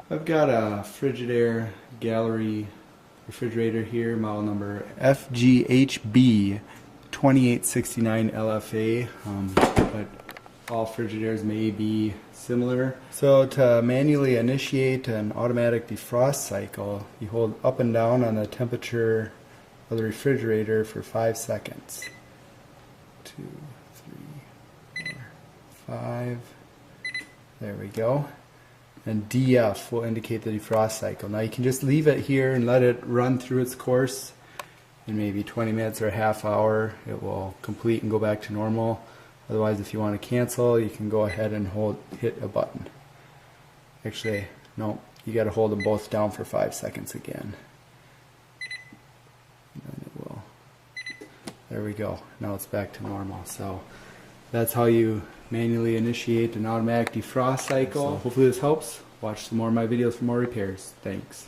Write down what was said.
I've got a Frigidaire gallery refrigerator here, model number FGHB 2869 LFA, but all Frigidaires may be similar. So to manually initiate an automatic defrost cycle, you hold up and down on the temperature of the refrigerator for 5 seconds. 2, 3, 4, 5. There we go. And DF will indicate the defrost cycle. Now you can just leave it here and let it run through its course. In maybe 20 minutes or a half hour, it will complete and go back to normal. Otherwise, if you want to cancel, you can go ahead and hit a button. Actually, no, you got to hold them both down for 5 seconds again. And then it will. There we go. Now it's back to normal. So that's how you manually initiate an automatic defrost cycle. So hopefully this helps. Watch some more of my videos for more repairs. Thanks.